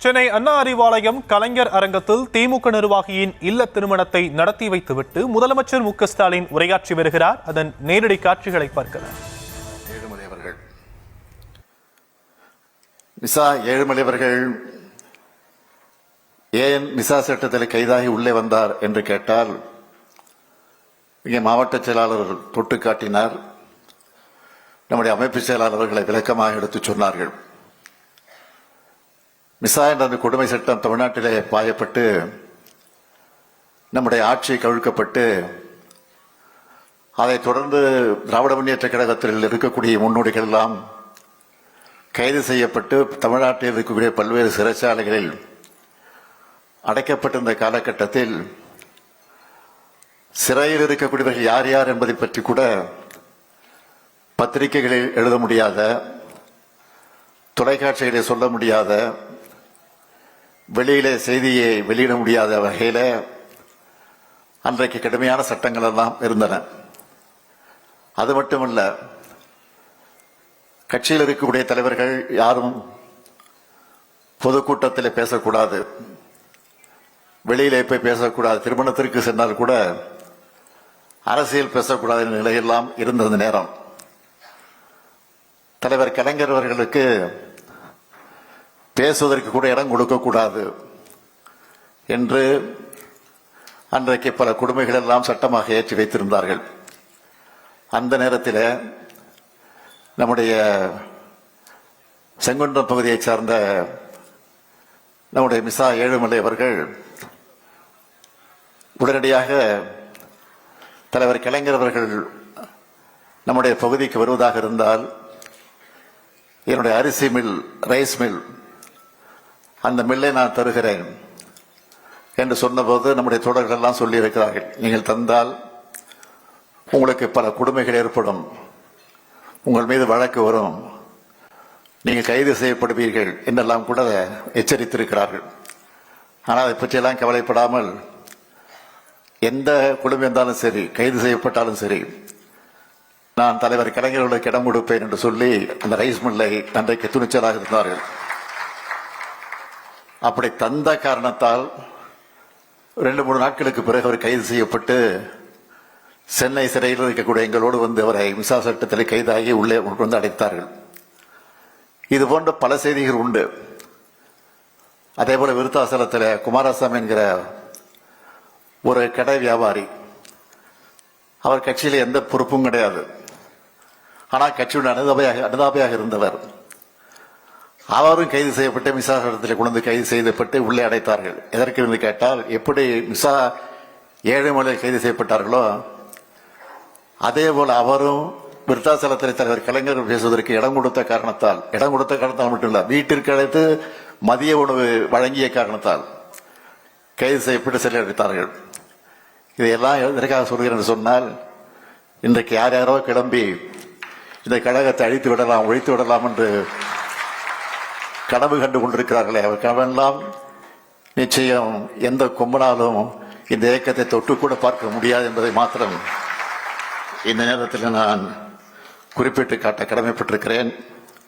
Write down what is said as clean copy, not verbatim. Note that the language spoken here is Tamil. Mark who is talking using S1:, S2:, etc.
S1: சென்னை அண்ணா அறிவாலயம் கலைஞர் அரங்கத்தில் திமுக நிர்வாகியின் இல்ல திருமணத்தை நடத்தி வைத்துவிட்டு முதலமைச்சர் மு.க.ஸ்டாலின் உரையாற்றி வருகிறார். அதன் நேரடி காட்சிகளை பார்க்கலாம்.
S2: மிசா ஏழுமலை அவர்கள் ஏன் மிசா சட்டத்தில் கைதாகி உள்ளே வந்தார் என்று கேட்டால், இங்கே மாவட்ட செயலாளர் தொட்டு காட்டினார். நம்முடைய அமைப்பு செயலாளர்களை விளக்கமாக எடுத்துச் சொன்னார்கள். மிசா என்ற அந்த கொடுமை சட்டம் தமிழ்நாட்டிலே பாயப்பட்டு நம்முடைய ஆட்சி கவிழ்க்கப்பட்டு அதைத் தொடர்ந்து திராவிட முன்னேற்ற கழகத்தில் இருக்கக்கூடிய முன்னோடிகள் எல்லாம் கைது செய்யப்பட்டு தமிழ்நாட்டில் இருக்கக்கூடிய பல்வேறு சிறைச்சாலைகளில் அடைக்கப்பட்டிருந்த காலகட்டத்தில் சிறையில் இருக்கக்கூடியவர்கள் யார் யார் என்பதை பற்றி கூட பத்திரிகைகளில் எழுத முடியாத, தொலைக்காட்சிகளை சொல்ல முடியாத, வெளியிலே செய்தியை வெளியிட முடியாத வகையில் அன்றைக்கு கடுமையான சட்டங்கள் எல்லாம் இருந்தன. அது மட்டுமல்ல, கட்சியில் இருக்கக்கூடிய தலைவர்கள் யாரும் பொதுக்கூட்டத்தில் பேசக்கூடாது, வெளியிலே போய் பேசக்கூடாது, திருமணத்திற்கு சென்றால் கூட அரசியல் பேசக்கூடாத நிலையெல்லாம் இருந்த நேரம். தலைவர் கலைஞர் அவர்களுக்கு பேசுவதற்கு கூட இடம் கொடுக்கக்கூடாது என்று அன்றைக்கு பல கொடுமைகள் எல்லாம் சட்டமாக ஏற்றி வைத்திருந்தார்கள். அந்த நேரத்தில் நம்முடைய செங்குன்றம் பகுதியைச் சார்ந்த நம்முடைய மிசா ஏழுமலை அவர்கள் உடனடியாக தலைவர் கலைஞர் அவர்கள் நம்முடைய பகுதிக்கு வருவதாக இருந்தால் என்னுடைய அரிசி மில், ரைஸ் மில், அந்த மில்லை நான் தருகிறேன் என்று சொன்னபோது நம்முடைய தோழர்கள் எல்லாம் சொல்லி இருக்கிறார்கள், நீங்கள் தந்தால் உங்களுக்கு பல கொடுமைகள் ஏற்படும், உங்கள் மீது வழக்கு வரும், நீங்கள் கைது செய்யப்படுவீர்கள் என்றெல்லாம் கூட எச்சரித்திருக்கிறார்கள். ஆனால் அதை பற்றியெல்லாம் கவலைப்படாமல் எந்த கொடுமை இருந்தாலும் சரி, கைது செய்யப்பட்டாலும் சரி, நான் தலைவர் கலைஞர்களுக்கு இடம் கொடுப்பேன் என்று சொல்லி அந்த ரைஸ் மில்லை அன்றைக்கு துணிச்சலாக இருந்தார்கள். அப்படி தந்த காரணத்தால் 2-3 நாட்களுக்கு பிறகு அவர் கைது செய்யப்பட்டு சென்னை சிறையில் இருக்கக்கூடிய எங்களோடு வந்து அவரை மிசா சட்டத்தில் கைதாகி உள்ளே வந்து அடைத்தார்கள். இது போன்ற பல செய்திகள் உண்டு. அதே போல விருத்தாசலத்தில் குமாரசாமி என்கிற ஒரு கடை வியாபாரி, அவர் கட்சியில் எந்த பொறுப்பும் கிடையாது, ஆனால் கட்சியுடைய அனுதாபையாக இருந்தவர். அவரும் கைது செய்யப்பட்டு மிசா சட்டத்தில் கொண்டு கைது செய்யப்பட்டு உள்ளே அடைத்தார்கள். எதற்கு என்று கேட்டால், எப்படி மிசா ஏழுமலை கைது செய்யப்பட்டார்களோ அதே போல அவரும் விருத்தாசலத்தில் தலைவர் கலைஞர் பேசுவதற்கு இடம் கொடுத்த காரணத்தால் மட்டும் இல்ல, வீட்டிற்கு அழைத்து மதிய உணவு வழங்கிய காரணத்தால் கைது செய்யப்பட்டு சிறை அடைத்தார்கள். இதையெல்லாம் எதற்காக சொல்கிறேன் சொன்னால், இன்றைக்கு யார் யாரோ கிளம்பி இந்த கழகத்தை அழித்து விடலாம், ஒழித்து விடலாம் என்று கனவு கண்டு கொண்டிருக்கிறார்களே, அவர் கனவெல்லாம் நிச்சயம் எந்த கொம்பனாலும் இந்த இயக்கத்தை தொட்டு கூட பார்க்க முடியாது என்பதை மாத்திரம் இந்த நேரத்தில் நான் குறிப்பிட்டு காட்ட கடமைப்பட்டிருக்கிறேன்.